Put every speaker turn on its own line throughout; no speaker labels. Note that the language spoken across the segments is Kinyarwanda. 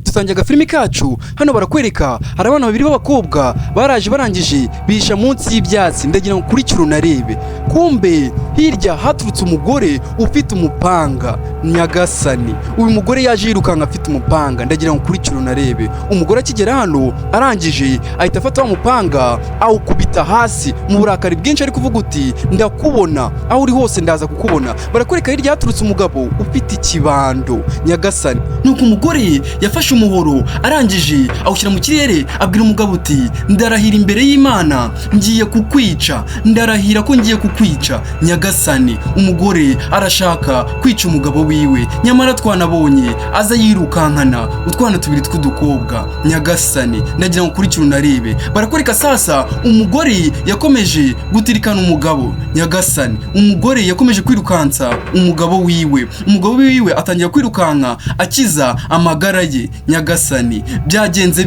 dutangiye agafilimi kacu. Hano barakwereka hari abana babiri b'abakobwa baraje barangije bihisha munsi y'ibyatsi, ndagira ngo kurikira unarebe. Kumbe hirya haturutse umugore ufite umupanga. Nyagasani, uyu mugore yaje yirukanka afite umupanga, ndagira ngo kurikira unarebe. Umugore akigera hano arangije ahita afata wa mupanga awukubita hasi mu burakari bwinshi, ari kuvuga uti ndakubona aho uri hose, ndaza kukubona. Barakwereka hirya haturutse umugabo ufite ikibando. Nyagasani, nuko umugore yafashe umuhoro arangije awushyira mu kirere, abwira umugabo uti ndarahira imbere y'Imana ngiye kukwica, ndarahira ko ngiye kukwica. Nyagasani, umugore arashaka kwica umugabo wiwe, nyamara twanabonye aza yirukankana utwana tubiri tw'udukobwa. Nyagasani, ndagira ngo kurikira unarebe. Barakwereka sasa umugore yakomeje gutirikana umugabo. Nyagasani, umugore yakomeje kwirukansa umugabo wiwe, umugabo wiwe atangira kwirukanka akiza amagara ye. Nyagasani, byagenze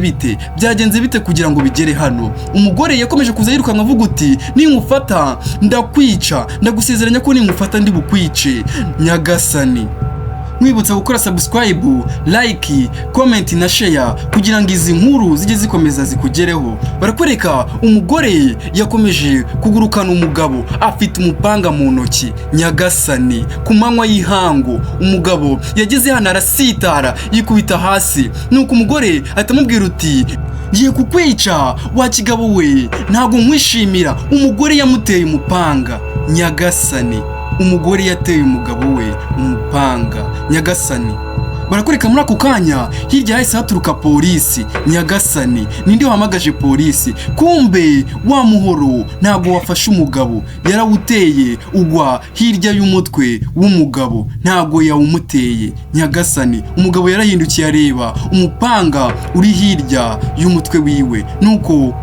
bite kugira ngo bigere hano? Umugore yakomeje kuza yirukanka avuga uti ninkufata ndakwica, ndagusezeranya ko ninkufata ndi bukwice. Nyagasani, mwibutsa gukora subscribe, like, comment na share kugira ngo izi nkuru zijye zikomeza zikugereho. Barakwereka umugore yakomeje kugurukana umugabo afite umupanga mu ntoki. Nyagasani, ku manywa y'ihangu umugabo yageze hano arasitara yikubita hasi, nuko umugore ahita amubwira uti ngiye kukwica wa kigabo we, ntago nkwishimira. Umugore yamuteye umupanga. Nyagasani, umugore yateye umugabo we umupanga. Nyagasani, barakwereka muri ako kanya hirya hahise haturuka polisi. Nyagasani, ninde wahamagaje polisi? Kumbe wa muhoro ntago wafashe umugabo, yarawuteye ugwa hirya y'umutwe w'umugabo, ntago yawumuteye. Nyagasani, umugabo yarahindukiye areba umupanga uri hirya y'umutwe wiwe, nuko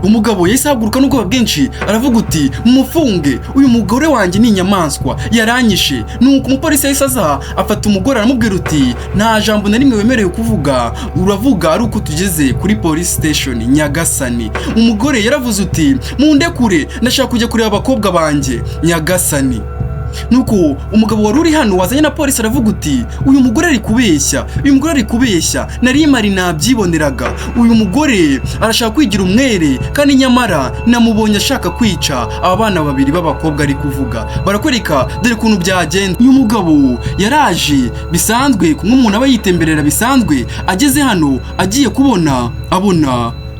umugabo yahise ahaguruka n'ubwoba bwinshi aravuga uti mumufunge, uyu mugore wanjye ni inyamaswa yaranyishe. Nuko umupolisi yahise aza afata umugore aramubwira uti nta jambo na rimwe wemerewe kuvuga, uravuga ari uko tugeze kuri police station. Nyagasani, umugore yaravuze uti mundekure, ndashaka kujya kureba abakobwa banjye. Nyagasani, nuko umugabo wari uri hano wazanye na polisi aravuga uti uyu mugore ari kubeshya, nari mari nabyiboneraga. Uyu mugore arashaka kwigira umwere, kandi nyamara namubonye ashaka kwica aba bana babiri b'abakobwa ari kuvuga. Barakwereka dore ukuntu byagenze. Uyu mugabo yaraje bisanzwe kumwe umuntu aba yitemberera bisanzwe, ageze hano agiye kubona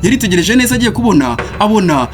yaritegereje neza, agiye kubona abona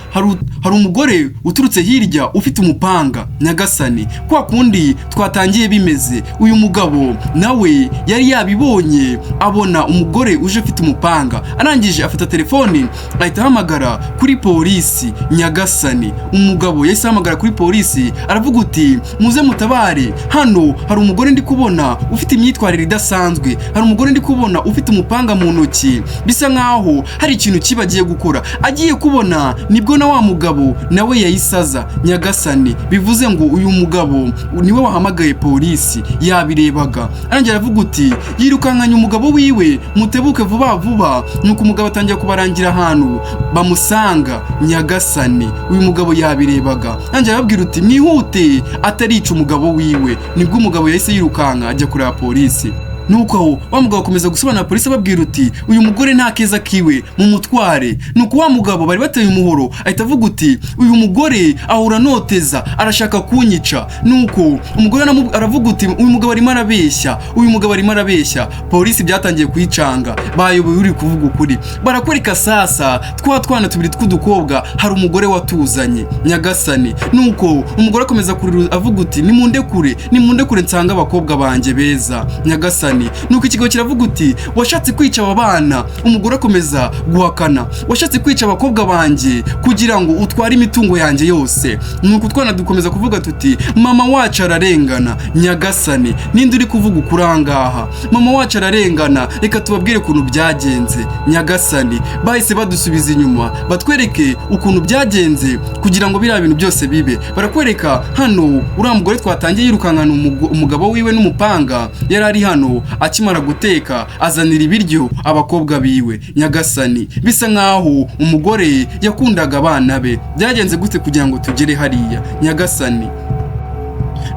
hari umugore uturutse hirya ufite umupanga. Nyagasani, kwa kundi twatangiye bimeze, uyu mugabo nawe yari yabibonye, abona umugore uje ufite umupanga, arangije afata telefoni ahita ahamagara kuri polisi. Nyagasani, umugabo yahise ahamagara kuri polisi aravuga uti muze mutabare, hano hari umugore ndi kubona ufite imyitwarire idasanzwe, hari umugore ndi kubona ufite umupanga mu ntoki, bisa nkaho hari ikintu kibagiye gukora. Agiye kubona nibwo na wa mugabo nawe yayisaza. Nyagasani, bivuze ngo uyu mugabo niwe wahamagaye polisi, yabirebaga. Arangira aravuga uti yirukankanye umugabo wiwe, mutebuke vuba. Nuko umugabo atangira kubarangira ahantu bamusanga. Nyagasani, uyu mugabo yabirebaga. Arangira arababwira uti mwihute atarica umugabo wiwe. Nibwo umugabo yahise yirukanka ajya kureba polisi. Nuko wa mugabo akomeza gusobanura polisi ababwira uti uyu mugore nta keza kiwe mu mutware. Nuko wa mugabo bari bateye umuhoro ahita avuga uti uyu mugore ahura noteza, arashaka kunyica. Nuko umugore aravuga uti uyu mugabo arimo arabeshya. Polisi byatangiye kuyicanga, bayoboye uri kuvuga ukuri. Barakwereka sasa twana tubiri tw'udukobwa hari umugore watuzanye. Nyagasani, nuko umugore akomeza kurira avuga uti nimundekure nsanga abakobwa banjye beza. Nyagasani, nuko ikigo kiravuga uti washatse kwica aba bana. Umugore akomeza guhakana, washatse kwica abakobwa banjye kugira ngo utware imitungo yanjye yose. Nuko utwana dukomeza kuvuga tuti mama wacu ararengana. Nyagasani, ninde uri kuvuga ukurangaha? Mama wacu ararengana, reka tubabwire ukuntu byagenze. Nyagasani, bahise badusubiza inyuma batwereke ukuntu byagenze kugira ngo biriya bintu byose bibe. Barakwereka hano uriya mugore twatangiye yirukankana umugabo wiwe n'umupanga, yari ari hano akimara guteka azanira ibiryo abakobwa biwe. Nyagasani, bisa nkaho umugore yakundaga abana be. Byagenze gute kugira ngo tugere hariya? Nyagasani,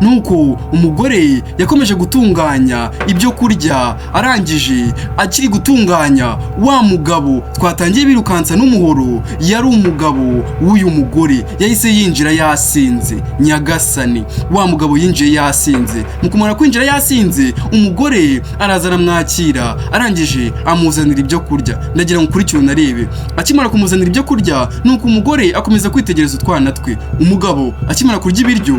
nuko umugore yakomeje gutunganya ibyo kurya, arangije akiri gutunganya wa mugabo twatangiye birukansa n'umuhoro yari umugabo w'uyu mugore yahise yinjira yasinze. Nyagasani, wa mugabo yinjiye yasinze. Mu kumara kwinjira yasinze, umugore araza aramwakira, arangije amuzanira ibyo kurya. Ndagira ngo ukurikire unarebe. Akimara kumuzanira ibyo kurya, nuko umugore akomeza kwitegereza utwana twe. Umugabo akimara kurya ibiryo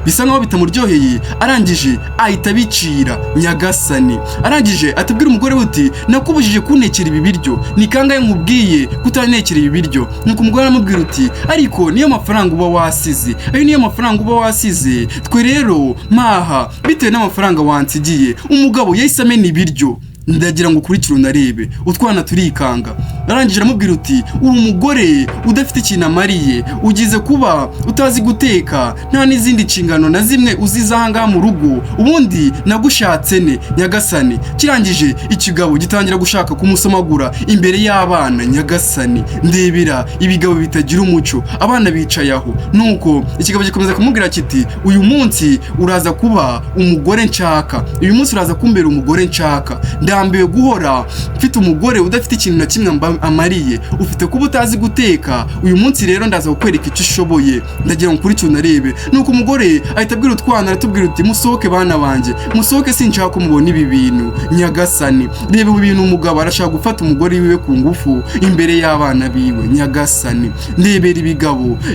bisa nkaho bitamuryoheye, arangije ahita bicira. Nyagasani, arangije atubwira umugore we uti nakubujije kuntekera ibi biryo, ni kangahe nkubwiye kutantekera ibi biryo. Nuko umugore aramubwira uti ariko niyo mafaranga uba wasize, ayo niyo mafaranga uba wasize, twe rero maha bitewe n'amafaranga wansigiye. Umugabo yahise amena ibiryo. Ndagira ngo ukurikire unarebe. Utwana turikanga. Arangije aramubwira uti uri umugore udafite ikintu amariye, ugize kuba utazi guteka, nta n'izindi nshingano na zimwe uziza ahangaha mu rugo, ubundi nagushatse ne. Nyagasani, kirangije ikigabo gitangira gushaka kumusomagura imbere y'abana. Nyagasani, ndebera ibigabo bitagira umuco, abana bicaye aho. Nuko ikigabo gikomeza kumubwira kiti uyu munsi uraza kuba umugore nshaka, uyu munsi uraza kumbera umugore nshaka. Ndambiwe guhora mfite umugore udafite ikintu na kimwe amariye, ufite kuba utazi guteka. Uyu munsi rero ndaza kukwereka icyo ushoboye. Ndagira ngo ukurikire unarebe. Nuko umugore ahita abwira utwana, aratubwira uti musohoke bana banjye, musohoke, sinshaka ko mubona ibi bintu. Nyagasani, reba ibi bintu. Umugabo arashaka gufata umugore wiwe ku ngufu imbere y'abana biwe. Nyagasani, ndebera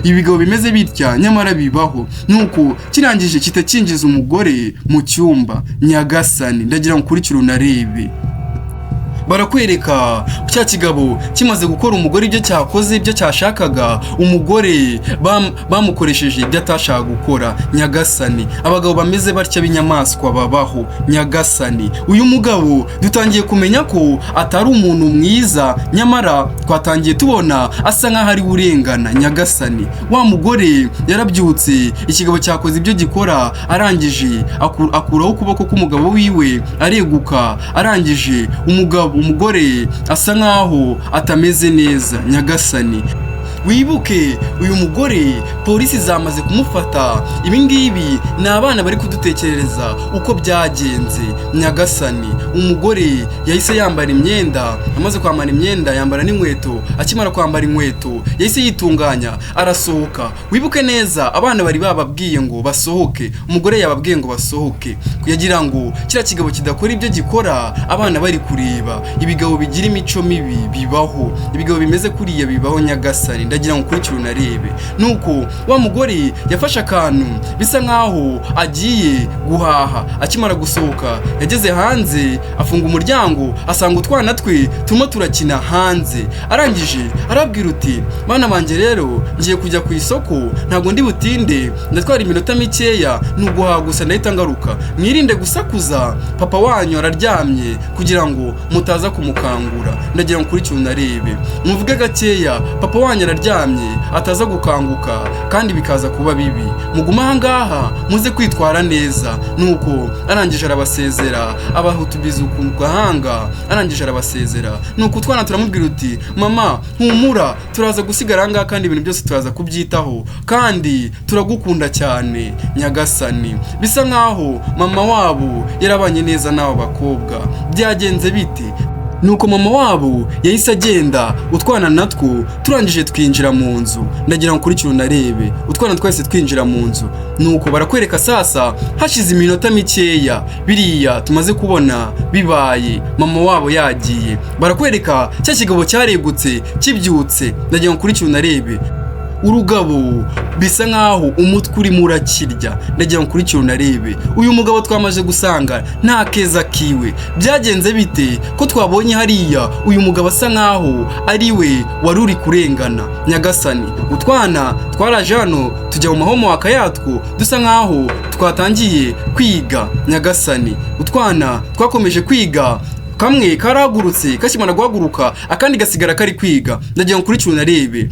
ibigabo bimeze bitya nyamara bibaho. Nuko kirangije kitakinjiza umugore mu cyumba. Nyagasani, ndagira ngo ukurikire unarebe. Barakwereka cya kigabo kimaze gukora umugore ibyo cyakoze, ibyo cyashakaga. Umugore bamukoresheje ibyo atashaka gukora. Nyagasani, abagabo bameze batya b'inyamaswa babaho. Nyagasani, uyu mugabo dutangiye kumenya ko atari umuntu mwiza, nyamara twatangiye tubona asa nk'aho ari urengana. Nyagasani, wa mugore yarabyutse, ikigabo cyakoze ibyo gikora, arangije akuraho ukuboko k'umugabo wiwe areguka. Arangije umugore asa nkaho atameze neza. Nyagasani, wibuke uyu mugore polisi zamaze kumufata. Ibi ngibi ni abana bari kudutekerereza uko byagenze. Nyagasani, umugore yahise yambara imyenda, amaze kwambara imyenda yambara n'inkweto. Akimara kwambara inkweto yahise yitunganya arasohoka. Wibuke neza abana bari bababwiye ngo basohoke, umugore yababwiye ngo basohoke, kugira ngo kira kigabo kidakora ibyo gikora. Abana bari kureba ibigabo bigira imico mibi bibaho, ibigabo bimeze kuriya bibaho. Nyagasani, ndagira ngo ukurikire unarebe. Nuko wa mugore yafashe akantu bisa nkaho agiye guhaha. Akimara gusohoka yageze hanze, afunga umuryango, asanga utwana twe turimo turakina hanze. Arangije arabwira uti bana banjye rero ngiye kujya ku isoko, ntabwo ndi butinde, ndatwara iminota mikeya, nuguhaha gusa ndahita ngaruka. Mwirinde gusakuza, papa wanyu araryamye kugira ngo mutaza kumukangura. Ndagira ngo ukurikire unarebe. Muvuge gakeya, papa wanyu araryamye ataza gukanguka kandi bikaza kuba bibi. Muguma ahangaha muze kwitwara neza. Nuko arangije arabasezera, abahutubiza ku gahanga. Arangije arabasezera. Nuko utwana turamubwira uti mama humura, turaza gusigara ahangaha kandi ibintu byose turaza kubyitaho kandi turagukunda cyane. Nyagasani, bisa nkaho mama wabo yarabanye neza n'abo bakobwa. Byagenze bite? Nuko mama wabo yahise agenda, utwana natwo turangije twinjira mu nzu. Ndagira ngo ukurikire unarebe. Utwana twese twinjira mu nzu. Nuko barakwereka sasa hashize iminota mikeya biriya tumaze kubona bibaye, mama wabo yagiye. Barakwereka cya kigabo cyaregutse kibyutse. Ndagira ngo ukurikire unarebe. Urugabo bisa nkaho umutwe urimo urakirya. Ndagira ngo ukurikire unarebe. Uyu mugabo twamaze gusanga nta keza kiwe. Byagenze bite ko twabonye hariya uyu mugabo asa nkaho ari we wari uri kurengana? Nyagasani, utwana twaraje hano tujya mu mahomework yatwo, dusa nkaho twatangiye kwiga. Nyagasani, utwana twakomeje kwiga, kamwe karagurutse, kakimana guhaguruka akandi gasigara kari kwiga. Ndagira ngo ukurikire unarebe.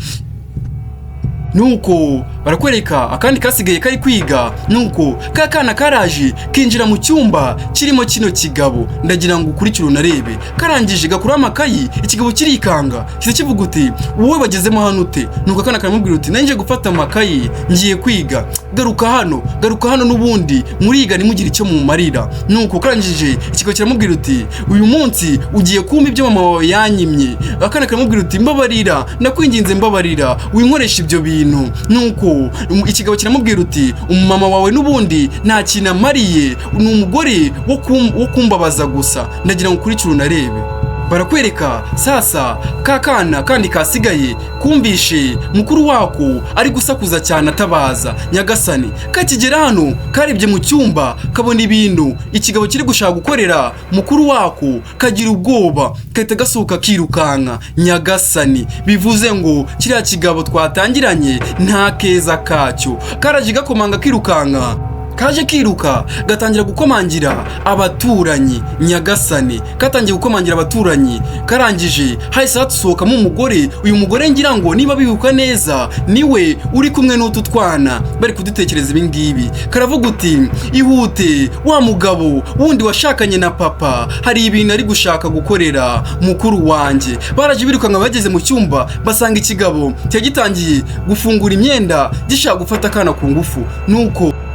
Nuko barakwereka akandi kasigaye kari kwiga, nuko ka kana karaje kinjira mu cyumba kirimo kino kigabo, ndagira ngo ukurikire unarebe. Karangije gakura amakayi, ikigabo kirikanga kiza kivuga uti wowe bagezemo hano ute? Nuko akana karamubwira uti nanjye gufata amakayi ngiye kwiga, garuka hano n'ubundi muriga nimugire icyo mumarira. Nuko karangije ikigabo kiramubwira uti uyu munsi ugiye kumpa ibyo mama wawe yanyimye. Akana karamubwira uti mbabarira, nakwinginze mbabarira, winkoresha ibyo bintu. Nuko ikigabo kiramubwira uti umumama wawe n'ubundi nta kintu amariye, ni umugore wo kumbabaza gusa, ndagira ngo ukurikire unarebe. Barakwereka sasa kakana kandi kasigaye kumvishe mukuru wako ari gusakuza cyane atabaza. Nyagasani kakigera hano karebye mu cyumba kabona ibintu ikigabo kiri gushaka gukorera mukuru wako, kagira ubwoba kahita gasohoka kirukanka. Nyagasani bivuze ngo kiriya kigabo twatangiranye nta keza kacyo, karaje gakomanga kirukanka, kaje kiruka gatangira gukomangira abaturanyi. Nyagasani katangiye gukomangira abaturanyi, karangije hahise hatusohokamo umugore. Uyu mugore ngira ngo niba bibuka neza niwe uri kumwe n'utu twana bari kudutekereza ibi ngibi. Karavuga uti ihute wa mugabo wundi washakanye na papa, hari ibintu ari gushaka gukorera mukuru wanjye. Baraje birukanka bageze mu cyumba basanga ikigabo cyagitangiye gufungura imyenda gishaka gufata akana ku ngufu.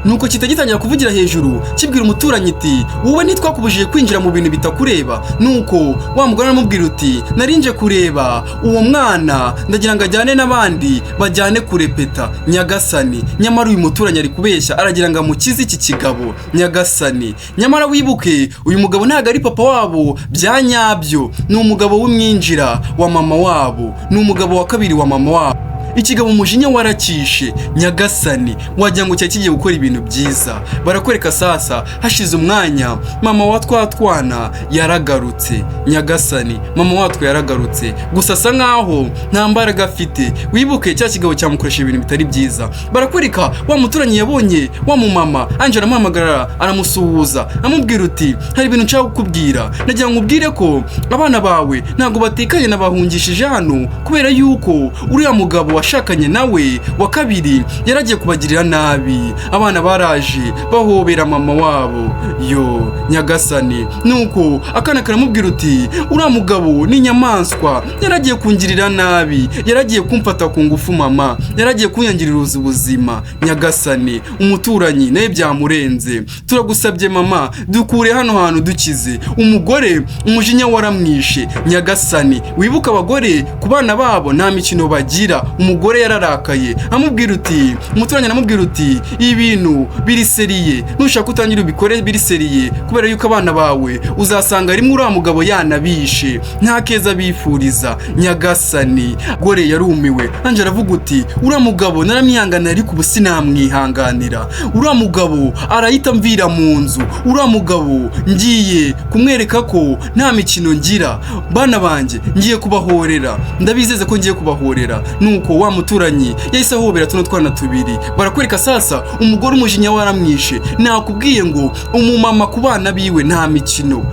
Nuko kitagitangira kuvugira hejuru kibwira umuturanyi iti wowe ntitwakubujije kwinjira mu bintu bitakureba. Nuko wa mugore aramubwira uti narinje kureba uwo mwana, ndagira ngo ajyane n'abandi bajyane kurepeta. Nyagasani nyamara uyu muturanyi ari kubeshya, aragira ngo amukize iki kigabo. Nyagasani nyamara wibuke uyu mugabo ntabwo ari papa wabo bya nyabyo, ni umugabo w'umwinjira wa mama wabo, ni umugabo wa kabiri wa mama wabo. Ikigabo umujinya warakishe. Nyagasani wagira ngo cyari kigiye gukora ibintu byiza. Barakwereka sasa hashize umwanya mama wa twana yaragarutse. Nyagasani mama watwe yaragarutse, gusa asa nkaho nta mbaraga afite. Wibuke cya kigabo cyamukoresha ibintu bitari byiza. Barakwereka wa muturanyi yabonye wa mumama anje aramuhamagara aramusuhuza, amubwira uti hari ibintu nshaka kukubwira, ndagira ngo ubwire ko abana bawe ntabwo batekanye nabahungishije hano kubera yuko uriya mugabo washakanye nawe wa kabiri yaragiye kubagirira nabi. Abana baraje bahobera mama wabo. Yo Nyagasani, nuko akana karamubwira uti uriya mugabo ni inyamaswa, yaragiye kungirira nabi, yaragiye kumfata ku ngufu mama, yaragiye kunyangirira ubuzima. Nyagasani umuturanyi naye byamurenze, turagusabye mama dukure hano hantu dukize. Umugore umujinya waramwishe. Nyagasani wibuka abagore ku bana babo nta mikino bagira. Umugore yararakaye amubwira uti umuturanyi aramubwira uti ibintu biri seriye, nushaka utangira ubikore biri seriye, kubera yuko abana bawe uzasanga rimwe uriya mugabo yanabishe, nta keza bifuriza. Nyagasani gore yarumiwe anje aravuga uti uriya mugabo naramwihangana ariko ubu sinamwihanganira. Uriya mugabo arahita mvira mu nzu, uriya mugabo ngiye kumwereka ko nta mikino ngira. Bana banjye ngiye kubahorera, ndabizeze ko ngiye kubahorera. Nuko wa muturanyi yahise ahobera tuno twana tubiri. Barakwereka sasa umugore umujinya waramwishe. Nakubwiye ngo umumama ku bana biwe nta mikino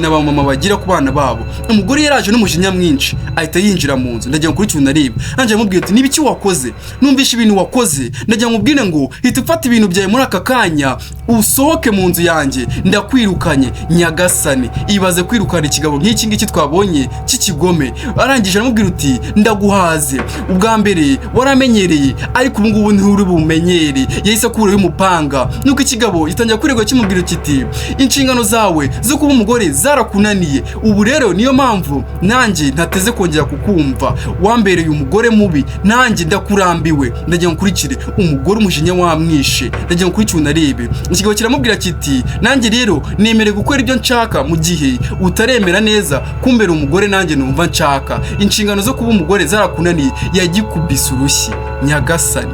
abamama bagira ku bana babo. Umugore yaraje n'umujinya mwinshi ahita yinjira mu nzu. Ndagira ngo kuri cyuna areba anje amubwira ati nibiki wakoze, numvishe ibintu wakoze, ndagira ngo ubwire ngo hita ufata ibintu byawe muri aka kanya usohoke mu nzu yanjye, ndakwirukanye. Nyagasani ibaze kwirukana ikigabo nk'iki ngiki twabonye cy'ikigome. Arangije aramubwira uti ndaguhaze, ubwa mbere waramenyereye ariko ubu ngubu nturi bumenyere. Yahise akuraho umupanga. Nuko ikigabo gitangira kuregwa kimubwira kiti inshingano zawe zo kuba umugore zarakunaniye, ubu rero niyo mpamvu nanjye ntateze kongera kukumva. Wambereye umugore mubi, nanjye ndakurambiwe. Ndagira ngo nkurikire. Umugore umujinya wamwishe. Ndagira ngo nkurikire unarebe. Ikigabo kiramubwira kiti nanjye rero nemere gukora ibyo nshaka mu gihe utaremera neza kumbera umugore nanjye numva nshaka. Inshingano zo kuba umugore zarakunaniye. Yagikubise urushyi. Nyagasani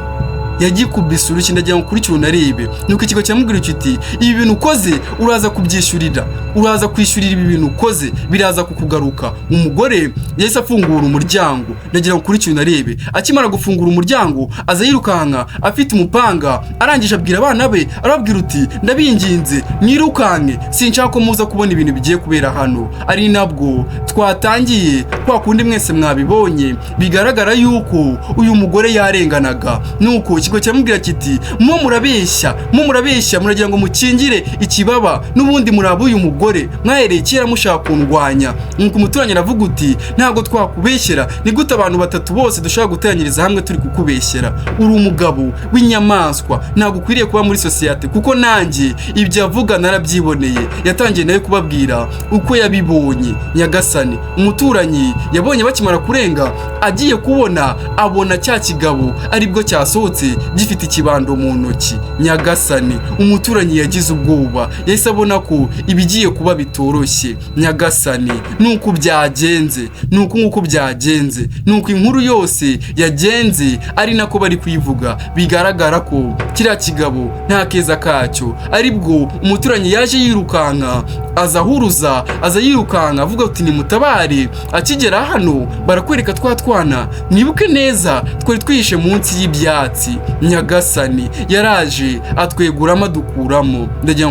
yagikubise urushyi. Ndagira ngo ukurikire unarebe. Nuko ikigo cyamubwira kiti ibi bintu ukoze uraza kubyishyurira, uraza kwishyurira ibi bintu ukoze, biraza kukugaruka. Umugore yahise afungura umuryango. Ndagira ngo ukurikire unarebe. Akimara gufungura umuryango aza yirukanka afite umupanga. Arangije abwira abana be arababwira uti ndabinginze mwirukanke, sinshaka ko muza kubona ibintu bigiye kubera hano. Ari nabwo twatangiye kwa kundi mwese mwabibonye bigaragara yuko uyu mugore yarenganaga. Nuko ikigo kiramubwira kiti mo murabeshya muragira ngo mukingire ikibaba n'ubundi muraba uyu mugore mwahereye kera mushaka kundwanya. Nuko umuturanyi aravuga uti ntabwo twakubeshyera, ni gute abantu batatu bose dushobora guteranyiriza hamwe turi kukubeshyera? Uri umugabo w'inyamaswa, ntabwo ukwiriye kuba muri sosiyete, kuko nanjye ibyo avuga narabyiboneye. Yatangiye nawe kubabwira uko yabibonye. Nyagasani, umuturanyi yabonye bakimara kurenga, agiye kubona abona cya kigabo aribwo cyasohotse gifite ikibando mu ntoki. Nyagasani, umuturanyi yagize ubwoba, yahise abona ko ibigiye kuba bitoroshye. Nyagasani, nuko byagenze, nuko byagenze, nuko inkuru yose yagenze ari nako bari kwivuga. Bigaragara ko kiriya kigabo nta keza kacyo, aribwo umuturanyi yaje yirukanka aza yirukanka avuga ati nimutabare. Akigera hano barakwereka twana, mwibuke neza twari twihishe munsi y'ibyatsi. Nyagasani yaraje atweguramo adukuramo. Ndagira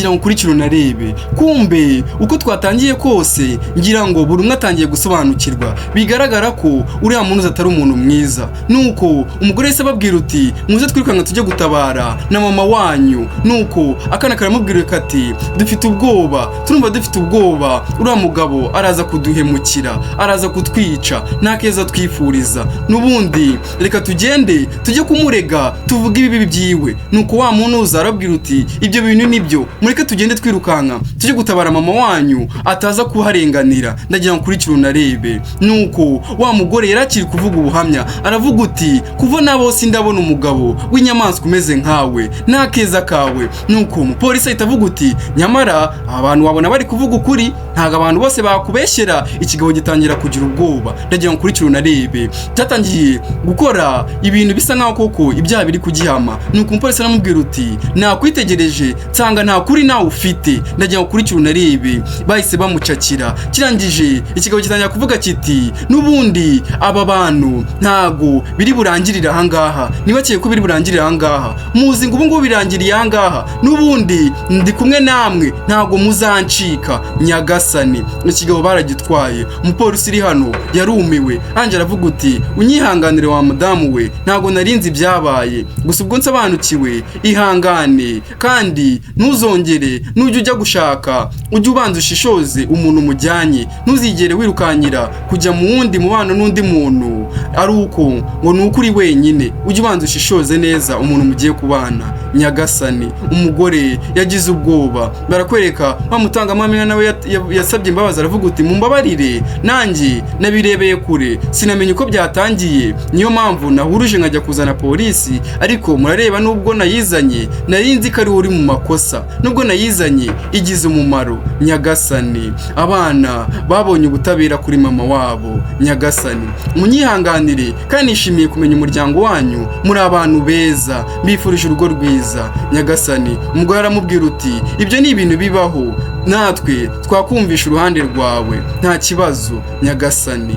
ngo ukurikire unarebe. Kumbe uko twatangiye kose ngira ngo buri umwe atangiye gusobanukirwa. Bigaragara ko uriya muntu atari umuntu mwiza. Nuko umugore yese ababwira uti muze twirukanga tujye gutabara na mama wanyu. Nuko akana karamubwira kati dufite ubwoba, turumva dufite ubwoba, uriya mugabo araza kuduhemukira, araza kutwica, nta keza twifuriza. Nubundi reka tugende tujye kumurega tuvuge ibibi byiwe. Nuko wa muntu uzarabwira uti ibyo bintu nibyo, mureke tugende twirukanka tujye gutabara mama wanyu ataza kuharenganira. Ndagira ngo ukurikire unarebe. Nuko wa mugore yarakiri kuvuga ubuhamya, aravuga uti kuva nabo sindabona umugabo w'inyamaswa umeze nkawe, nta keza kawe. Nuko umupolisi ahita avuga uti nyamara abantu wabona bari kuvuga ukuri, ntago abantu bose bakubeshyera. Ikigabo gitangira kugira ubwoba. Ndagira ngo ukurikire unarebe. Cyatangiye gukora ibintu bisa nkaho koko ibyaha biri kugihama. Nuko umupolisi aramubwira uti nakwitegereje nsanga nta kuri nawe ufite. Ndagira ngo ukurikire unarebe. Bahise bamucakira. Kirangije ikigabo gitangira kuvuga kiti nubundi aba bantu ntago biri burangirira ahangaha, nibakeye ko biri burangirira ahangaha, muzi ngo ubu ngubu birangiriye ahangaha, nubundi ndi kumwe namwe ntago muzancika. Nyagasani, ikigabo baragitwaye. Umupolisi uri hano yarumiwe, anje aravuga uti unyihanganire wa mudamu we, ntago narinzi byabaye, gusa ubwo nsobanukiwe ihangane, kandi ntuzongere nujya ujya gushaka ujye ubanza ushishoze umuntu mujyanye. Ntuzigere wirukanyira kujya mu wundi mubano n'undi muntu ari uko ngo nuko uri wenyine. Ujye ubanza ushishoze neza umuntu mugiye kubana. Nyagasani, umugore yagize ubwoba. Barakwereka bamutangamamina nawe yasabye imbabazi, aravuga uti mumbabarire, nanjye nabirebeye kure, sinamenye uko byatangiye, niyo mpamvu nahuruje nkajya kuzana polisi. Ariko murareba nubwo nayizanye narinzi ko ari uri mu makosa, nubwo nayizanye igize umumaro. Nyagasani, abana babonye ubutabera kuri mama wabo. Nyagasani, munyihanganire kandi nishimiye kumenya umuryango wanyu muri abantu beza, mbifurije urugo rwiza. Nyagasani, umugore aramubwira uti ibyo ni ibintu bibaho, natwe twakumvisha uruhande rwawe, nta kibazo. Nyagasani,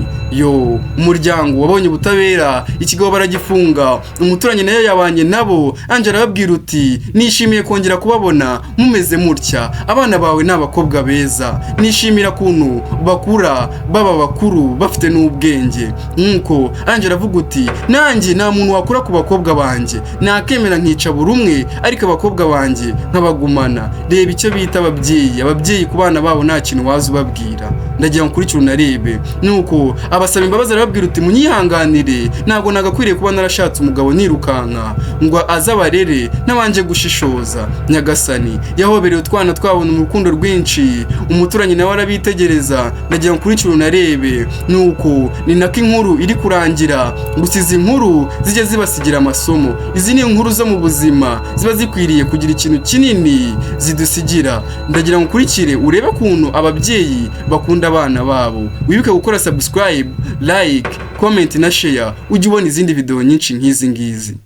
umuryango wabonye ubutabera, ikigabo baragifunga. Umuturanyi nayo yabanye nabo. Anje arababwira uti nishimiye kongera kubabona mumeze mutya, abana bawe ni abakobwa beza, nishimira kuntu bakura baba bakuru bafite n'ubwenge. Nuko Anje aravuga uti nanjye nta muntu wakura ku bakobwa banjye, nakemera nkica buri umwe, ariko abakobwa banjye nkabagumana. Reba icyo bita ababyeyi ku bana babo nta kintu waza ubabwira. Ndagira ngo ukurikire unarebe. Nuko abasaba imbabazi arababwira uti munyihanganire, ntabwo nagakwiriye kuba narashatse umugabo nirukanka ngo azabarere nabanje gushishoza. Nyagasani, yahobereye utwana twabona urukundo rwinshi, umuturanyi nawe arabitegereza. Ndagira ngo ukurikire unarebe. Nuko ni nako inkuru iri kurangira. Gusa izi nkuru zijye zibasigira amasomo. Izi ni inkuru zo mu buzima ziba zikwiriye kugira ikintu kinini zidusigira. Ndagira ngo ukurikire urebe kuntu ababyeyi bakunda abana babo. Wibuke gukora subscribe, like, comment na share ujye ubona izindi video nyinshi nk'izi ngizi.